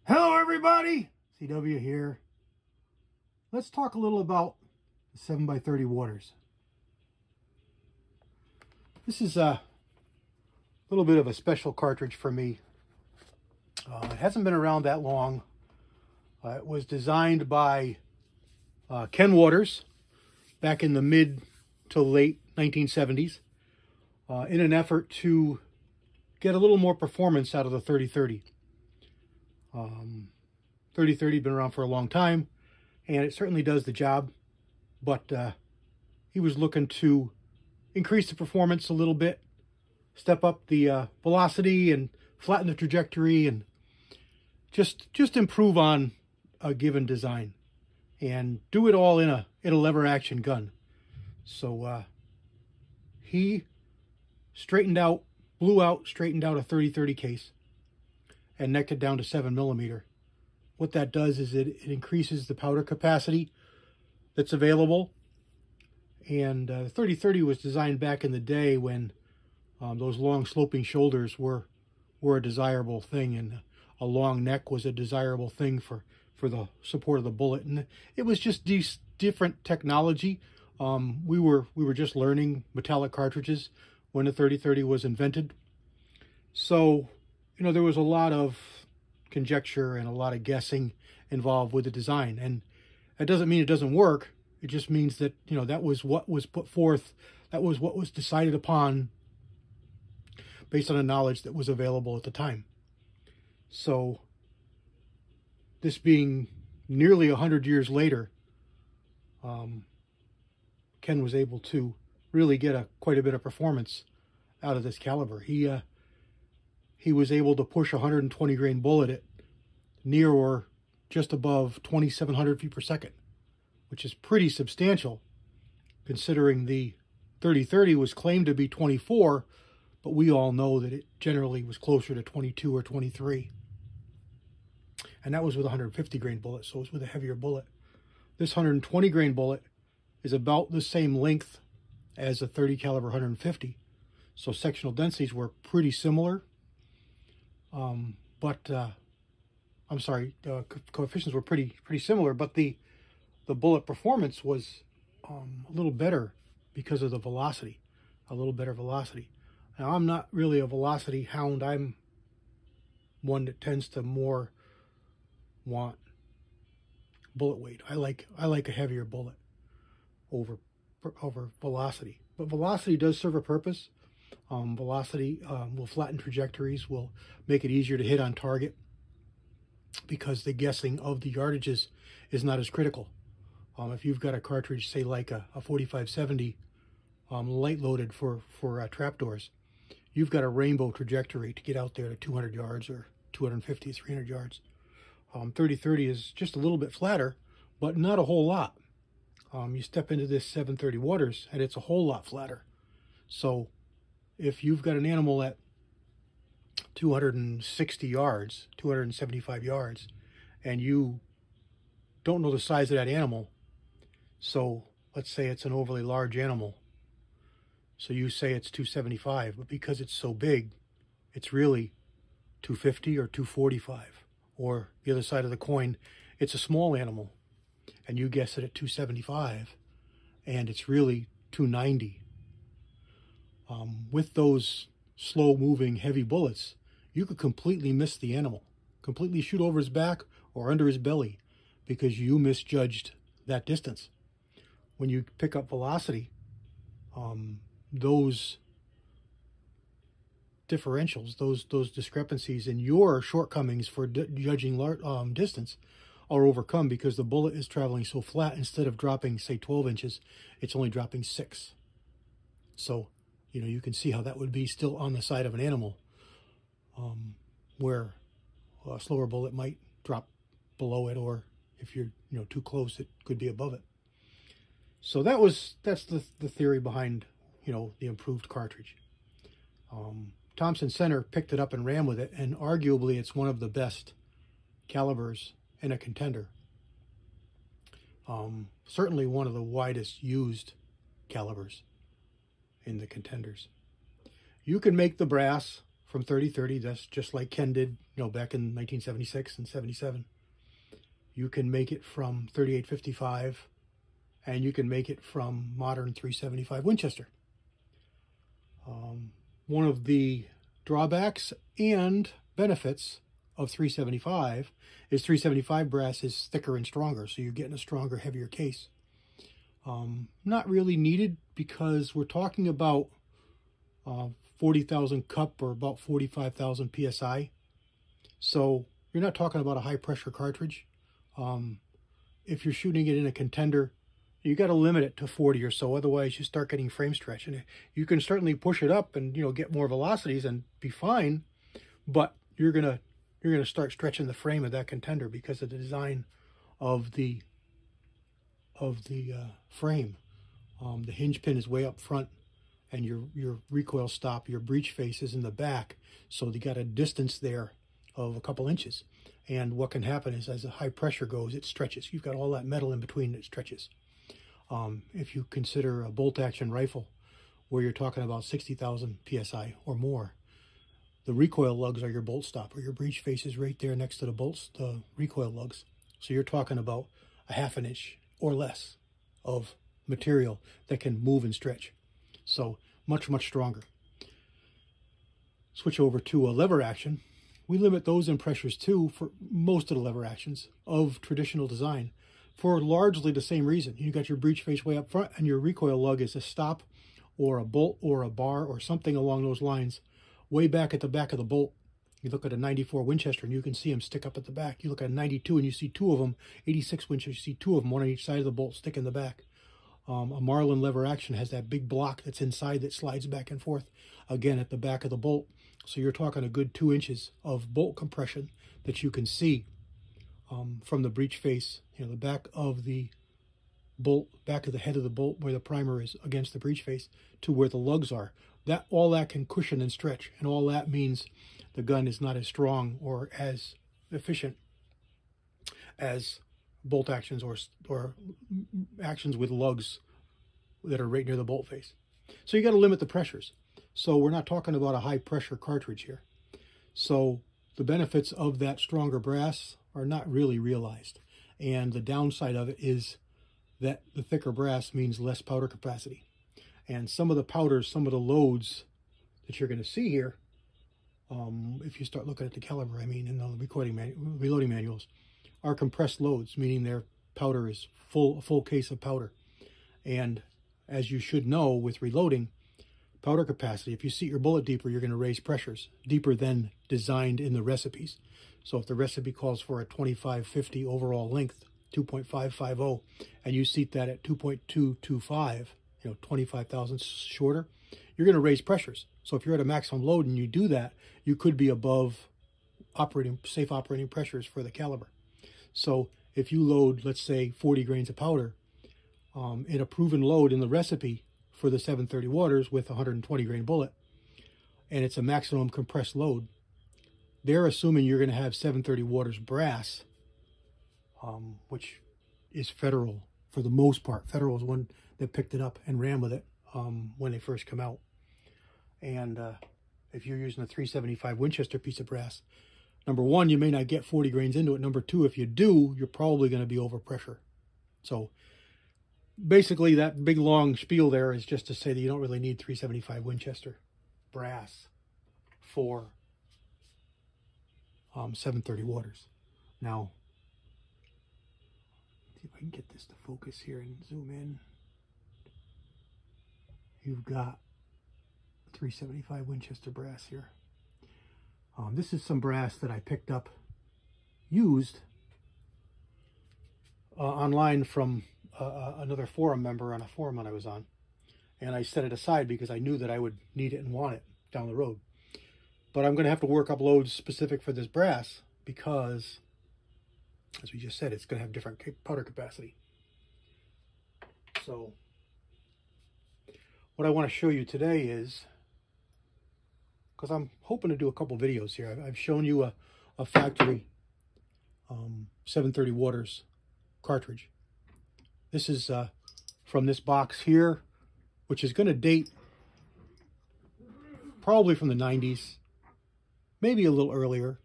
Hello everybody, CW here. Let's talk a little about the 7x30 waters. This is a little bit of a special cartridge for me. It hasn't been around that long. It was designed by Ken Waters back in the mid to late 1970s in an effort to get a little more performance out of the 3030. 3030 been around for a long time, and it certainly does the job, but he was looking to increase the performance a little bit, step up the velocity and flatten the trajectory, and just improve on a given design, and do it all in a lever action gun. So he straightened out a 3030 case and necked it down to 7mm. What that does is it increases the powder capacity that's available. And the 3030 was designed back in the day when those long sloping shoulders were a desirable thing, and a long neck was a desirable thing for the support of the bullet. And it was just different technology. We were just learning metallic cartridges when the 3030 was invented. So, you know, there was a lot of conjecture and a lot of guessing involved with the design. And that doesn't mean it doesn't work. It just means that, you know, that was what was put forth. That was what was decided upon based on the knowledge that was available at the time. So this being nearly 100 years later, Ken was able to really get quite a bit of performance out of this caliber. He was able to push a 120 grain bullet at near or just above 2,700 feet per second, which is pretty substantial considering the 3030 was claimed to be 24, but we all know that it generally was closer to 22 or 23. And that was with a 150 grain bullet, so it was with a heavier bullet. This 120 grain bullet is about the same length as a 30 caliber 150. So sectional densities were pretty similar. Coefficients were pretty similar, but the bullet performance was a little better because of the velocity, a little better velocity. Now, I'm not really a velocity hound. I'm one that tends to more want bullet weight. I like a heavier bullet over velocity, but velocity does serve a purpose. Velocity will flatten trajectories, will make it easier to hit on target because the guessing of the yardages is not as critical. If you've got a cartridge, say like a 4570 light loaded for trapdoors, you've got a rainbow trajectory to get out there to 200 yards or 250, 300 yards. 3030 is just a little bit flatter, but not a whole lot. You step into this 730 waters and it's a whole lot flatter. So if you've got an animal at 260 yards, 275 yards, and you don't know the size of that animal, so let's say it's an overly large animal, so you say it's 275, but because it's so big, it's really 250 or 245. Or the other side of the coin, it's a small animal, and you guess it at 275, and it's really 290. With those slow-moving, heavy bullets, you could completely miss the animal, completely shoot over his back or under his belly because you misjudged that distance. When you pick up velocity, those differentials, those discrepancies in your shortcomings for judging distance are overcome because the bullet is traveling so flat. Instead of dropping, say, 12 inches, it's only dropping 6. So, you know, you can see how that would be still on the side of an animal, where a slower bullet might drop below it, or if you're, you know, too close, it could be above it. So that's the theory behind, you know, the improved cartridge. Thompson Center picked it up and ran with it, and arguably it's one of the best calibers in a contender. Certainly one of the widest used calibers in the contenders. You can make the brass from 3030. That's just like Ken did, you know, back in 1976 and 77. You can make it from 3855, and you can make it from modern 375 Winchester. One of the drawbacks and benefits of 375 is 375 brass is thicker and stronger, so you're getting a stronger, heavier case. Not really needed, because we're talking about 40,000 cup, or about 45,000 psi. So you're not talking about a high pressure cartridge. If you're shooting it in a contender, you got to limit it to 40 or so, otherwise you start getting frame stretch. And you can certainly push it up and, you know, get more velocities and be fine, but you're gonna start stretching the frame of that contender because of the design of the frame. The hinge pin is way up front, and your recoil stop, your breech face, is in the back, so you got a distance there of a couple inches. And what can happen is, as the high pressure goes, it stretches. You've got all that metal in between that stretches. If you consider a bolt action rifle, where you're talking about 60,000 psi or more, the recoil lugs are your bolt stop, or your breech face is right there next to the recoil lugs. So you're talking about a ½ an inch or less of material that can move and stretch. So much, much stronger. Switch over to a lever action. We limit those in pressures too for most of the lever actions of traditional design, for largely the same reason. You got your breech face way up front, and your recoil lug is a stop or a bolt or a bar or something along those lines way back at the back of the bolt. You look at a 94 Winchester and you can see them stick up at the back. You look at a 92 and you see two of them. 86 Winchester, you see two of them, one on each side of the bolt, stick in the back. A Marlin lever action has that big block that's inside that slides back and forth, again at the back of the bolt. So you're talking a good 2 inches of bolt compression that you can see from the breech face, you know, the back of the bolt, back of the head of the bolt where the primer is against the breech face, to where the lugs are. That all that can cushion and stretch, and all that means the gun is not as strong or as efficient as bolt actions or actions with lugs that are right near the bolt face. So you got to limit the pressures. So we're not talking about a high pressure cartridge here. So the benefits of that stronger brass are not really realized. And the downside of it is that the thicker brass means less powder capacity. And some of the powders, some of the loads that you're going to see here, if you start looking at the caliber, I mean, in the reloading manuals, are compressed loads, meaning their powder is a full case of powder. And as you should know, with reloading, powder capacity, if you seat your bullet deeper, you're going to raise pressures deeper than designed in the recipes. So if the recipe calls for a 2550 overall length, 2.550, and you seat that at 2.225, you know, 25 thousandths shorter, you're going to raise pressures. So if you're at a maximum load and you do that, you could be above safe operating pressures for the caliber. So if you load, let's say, 40 grains of powder in a proven load in the recipe for the 730 waters with a 120 grain bullet, and it's a maximum compressed load, they're assuming you're going to have 730 waters brass, which is Federal for the most part. Federal is one that picked it up and ran with it when they first come out. And if you're using a 375 Winchester piece of brass, number one, you may not get 40 grains into it. Number two, if you do, you're probably going to be over pressure. So basically that big long spiel there is just to say that you don't really need 375 Winchester brass for 730 waters. Now, see if I can get this to focus here and zoom in. You've got 375 Winchester brass here. This is some brass that I picked up used online from another forum member on a forum that I was on. And I set it aside because I knew that I would need it and want it down the road. But I'm going to have to work up loads specific for this brass because, as we just said, it's going to have different powder capacity. So what I want to show you today is, because I'm hoping to do a couple videos here, I've shown you a factory 730 waters cartridge. This is from this box here, which is going to date probably from the 90s. maybe a little earlier,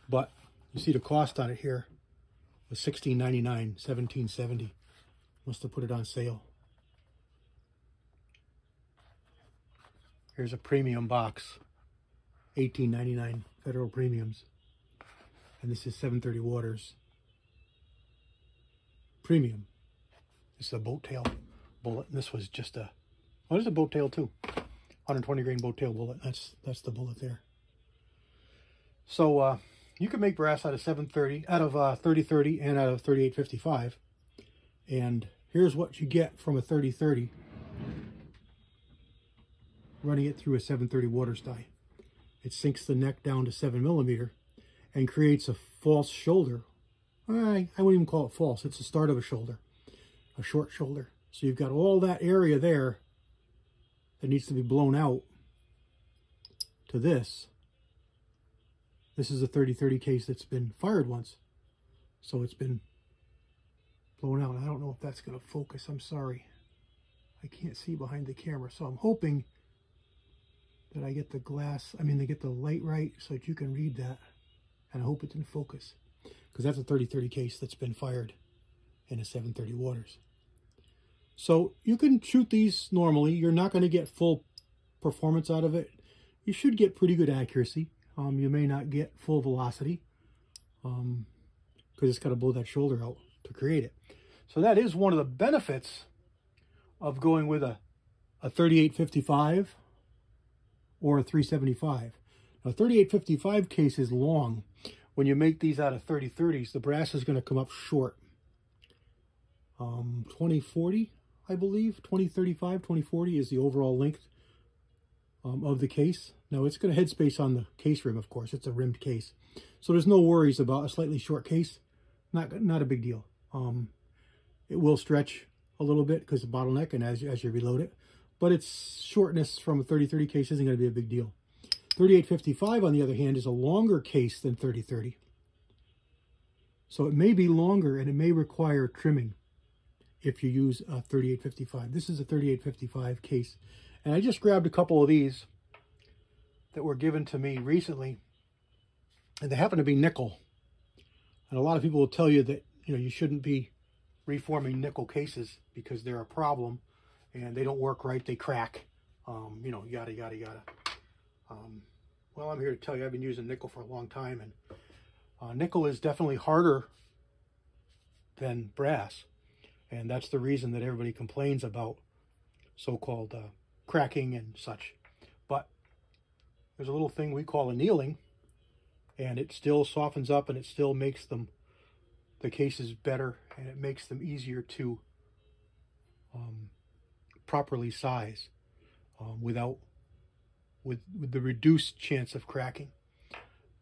but you see the cost on it here was $16.99, $17.70. Must have put it on sale. Here's a premium box, $18.99 Federal Premiums. And this is 730 Waters Premium. This is a boat tail bullet. And this was just a, oh, there's a boat tail too. 120 grain boat tail bullet. That's the bullet there. So you can make brass out of 730, out of 3030 and out of 3855. And here's what you get from a 3030 running it through a 730 Waters die. It sinks the neck down to 7mm and creates a false shoulder. I wouldn't even call it false. It's the start of a shoulder, a short shoulder. So you've got all that area there that needs to be blown out to this. This is a 3030 case that's been fired once. So it's been blown out. I don't know if that's going to focus. I'm sorry. I can't see behind the camera. So I'm hoping that I get the glass, they get the light right so that you can read that. And I hope it's in focus, because that's a 3030 case that's been fired in a 730 Waters. So you can shoot these normally. You're not going to get full performance out of it. You should get pretty good accuracy. You may not get full velocity because it's got to blow that shoulder out to create it. So that is one of the benefits of going with a 3855 or a 375. Now, 3855 case is long. When you make these out of 3030s, the brass is going to come up short. 2040, I believe, 2035, 2040 is the overall length of the case. Now, it's got a headspace on the case rim, of course. It's a rimmed case. So there's no worries about a slightly short case. Not a big deal. It will stretch a little bit because of the bottleneck and as you reload it. But its shortness from a 3030 case isn't going to be a big deal. 3855, on the other hand, is a longer case than 3030. So it may be longer and it may require trimming if you use a 3855. This is a 3855 case. And I just grabbed a couple of these that were given to me recently. And they happen to be nickel. And a lot of people will tell you that, you shouldn't be reforming nickel cases because they're a problem and they don't work right. They crack, yada, yada, yada. Well, I'm here to tell you I've been using nickel for a long time, and nickel is definitely harder than brass, and that's the reason that everybody complains about so-called cracking and such. But there's a little thing we call annealing, and it still softens up and it still makes the cases better, and it makes them easier to properly size with the reduced chance of cracking.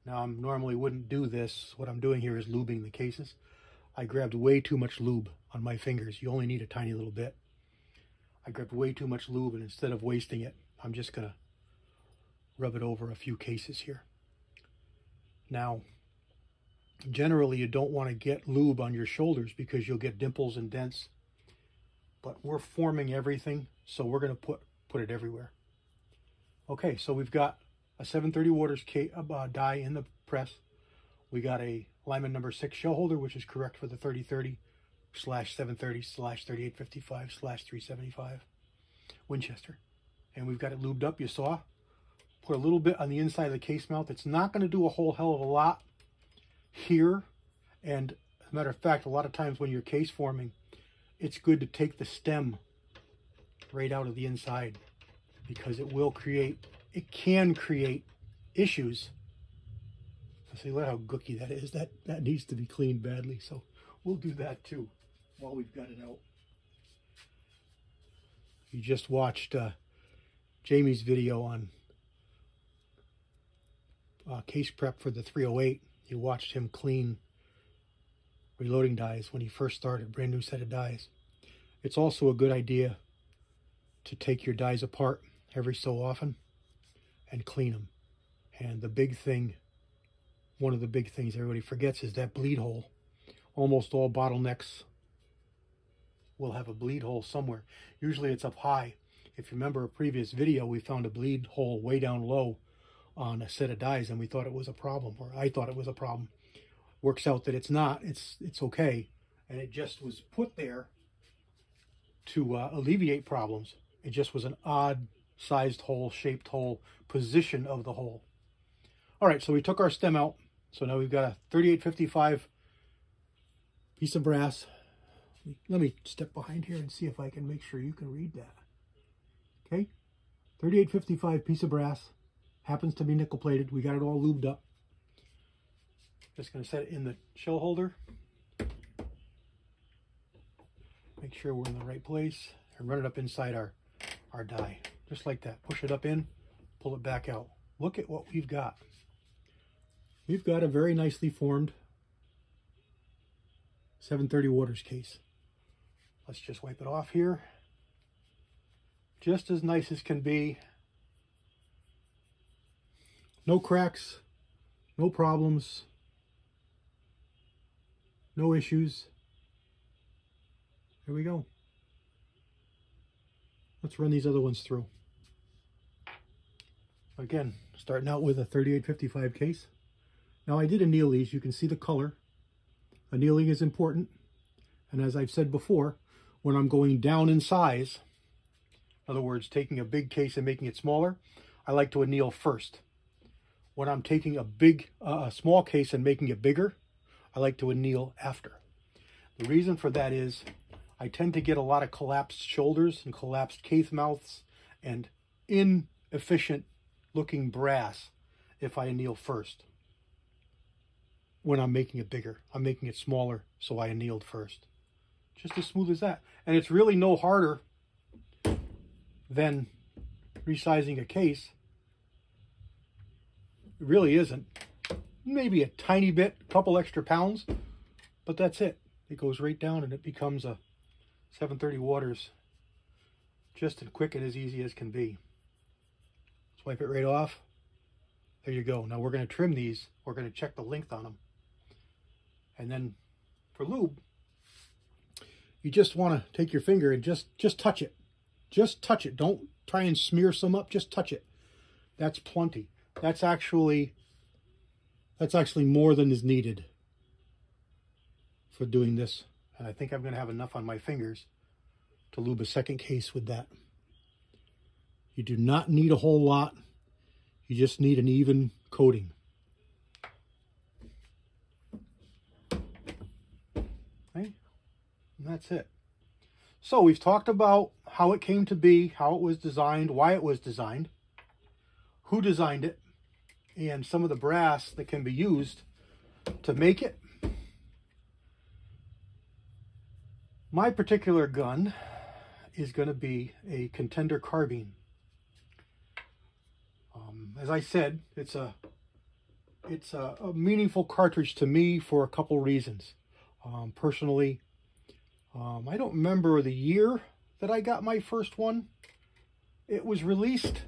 Now, I normally wouldn't do this. What I'm doing here is lubing the cases. I grabbed way too much lube on my fingers. You only need a tiny little bit. I grabbed way too much lube, and instead of wasting it, I'm just going to rub it over a few cases here. Now, generally, you don't want to get lube on your shoulders because you'll get dimples and dents. But we're forming everything, so we're going to put it everywhere. Okay, so we've got a 730 Waters die in the press. We got a Lyman number 6 shell holder, which is correct for the 3030/730/3855/375 Winchester. And we've got it lubed up, you saw. Put a little bit on the inside of the case mount. It's not going to do a whole hell of a lot here. And as a matter of fact, a lot of times when you're case forming, it's good to take the stem right out of the inside, because it can create issues. So see, look how gooky that is. That needs to be cleaned badly. So we'll do that too while we've got it out. You just watched Jamie's video on case prep for the 308. You watched him clean reloading dies when he first started, brand new set of dies. It's also a good idea to take your dies apart every so often and clean them. And the big thing, one of the big things everybody forgets, is that bleed hole. Almost all bottlenecks will have a bleed hole somewhere. Usually it's up high. If you remember a previous video, we found a bleed hole way down low on a set of dies, and we thought it was a problem, or I thought it was a problem. Works out that it's not. It's okay, and it just was put there to alleviate problems. It just was an odd sized hole, shaped hole, position of the hole. All right, so we took our stem out. So now we've got a 3855 piece of brass. Let me step behind here and see if I can make sure you can read that. Okay, 3855 piece of brass. Happens to be nickel plated. We got it all lubed up. Just going to set it in the shell holder. Make sure we're in the right place. And run it up inside our die. Just like that. Push it up in. Pull it back out. Look at what we've got. We've got a very nicely formed 730 Waters case. Let's just wipe it off here. Just as nice as can be. No cracks, no problems, no issues. Here we go. Let's run these other ones through. Again, starting out with a 3855 case. Now I did anneal these. You can see the color. Annealing is important. And as I've said before, when I'm going down in size, in other words, taking a big case and making it smaller, I like to anneal first. When I'm taking a small case and making it bigger, I like to anneal after. The reason for that is I tend to get a lot of collapsed shoulders and collapsed case mouths and inefficient looking brass if I anneal first. When I'm making it bigger, I'm making it smaller, so I annealed first. Just as smooth as that. And it's really no harder than resizing a case. It really isn't. Maybe a tiny bit, a couple extra pounds, but that's it. It goes right down and it becomes a 730 Waters, just as quick and as easy as can be. Swipe it right off. There you go. Now we're going to trim these. We're going to check the length on them. And then for lube, you just want to take your finger and just touch it. Just touch it. Don't try and smear some up. Just touch it. That's plenty. That's actually more than is needed for doing this. And I think I'm going to have enough on my fingers to lube a second case with that. You do not need a whole lot. You just need an even coating. Okay, and that's it. So we've talked about how it came to be, how it was designed, why it was designed, who designed it, and some of the brass that can be used to make it. My particular gun is going to be a Contender carbine. As I said, it's a meaningful cartridge to me for a couple reasons. Personally, I don't remember the year that I got my first one. It was released,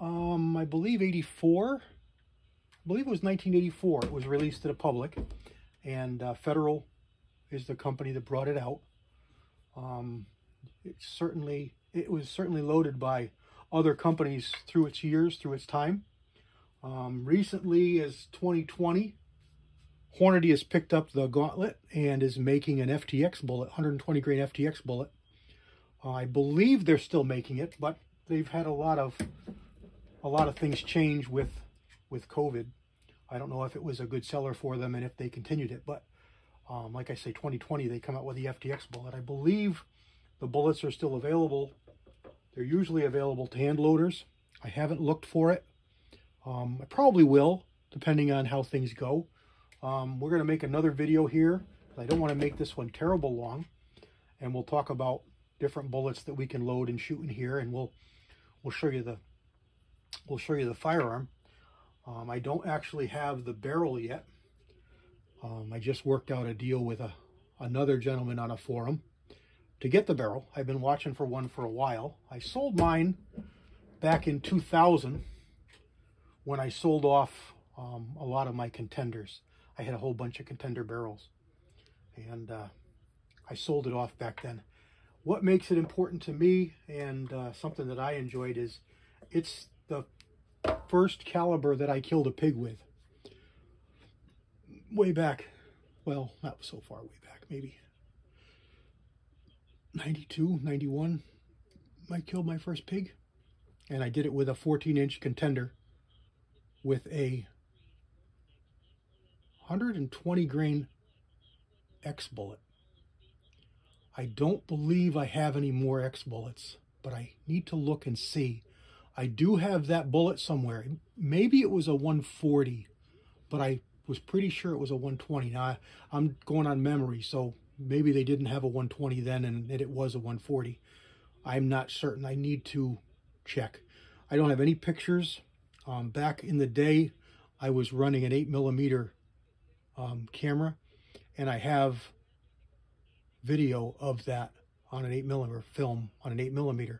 I believe 84. I believe it was 1984. It was released to the public, and Federal is the company that brought it out. It was certainly loaded by other companies through its years, through its time. Recently, as 2020, Hornady has picked up the gauntlet and is making an FTX bullet, 120 grain FTX bullet. I believe they're still making it, but they've had a lot of things change with COVID. I don't know if it was a good seller for them and if they continued it, but like I say, 2020 they come out with the FTX bullet. I believe the bullets are still available. They're usually available to hand loaders. I haven't looked for it. I probably will, depending on how things go. We're going to make another video here. I don't want to make this one terrible long, and we'll talk about different bullets that we can load and shoot in here, and we'll show you the firearm. I don't actually have the barrel yet. I just worked out a deal with another gentleman on a forum to get the barrel. I've been watching for one for a while. I sold mine back in 2000 when I sold off a lot of my Contenders. I had a whole bunch of Contender barrels, and I sold it off back then. What makes it important to me, and something that I enjoyed, is it's the first caliber that I killed a pig with. Way back, well, not so far way back, maybe 92, 91, I killed my first pig. And I did it with a 14-inch contender with a 120 grain X bullet. I don't believe I have any more X bullets, but I need to look and see. I do have that bullet somewhere. Maybe it was a 140, but I was pretty sure it was a 120. Now, I'm going on memory, so maybe they didn't have a 120 then and it was a 140. I'm not certain. I need to check. I don't have any pictures. Back in the day, I was running an 8mm camera, and I have video of that on an 8mm film on an 8mm,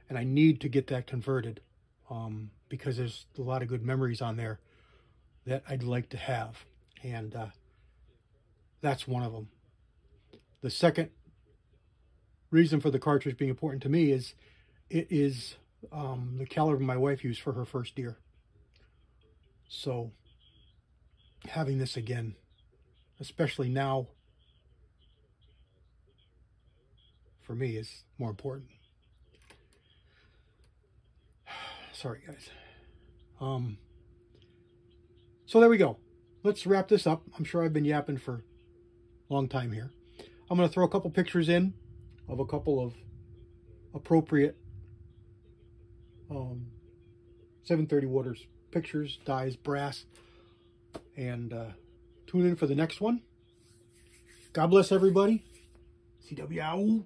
and I need to get that converted because there's a lot of good memories on there that I'd like to have, and that's one of them. The second reason for the cartridge being important to me is it is the caliber my wife used for her first deer. So having this again, especially now, for me is more important. Sorry guys. So there we go. Let's wrap this up. I'm sure I've been yapping for a long time here. I'm going to throw a couple pictures in of a couple of appropriate 730 Waters pictures, dies, brass, and tune in for the next one. God bless everybody. CW out.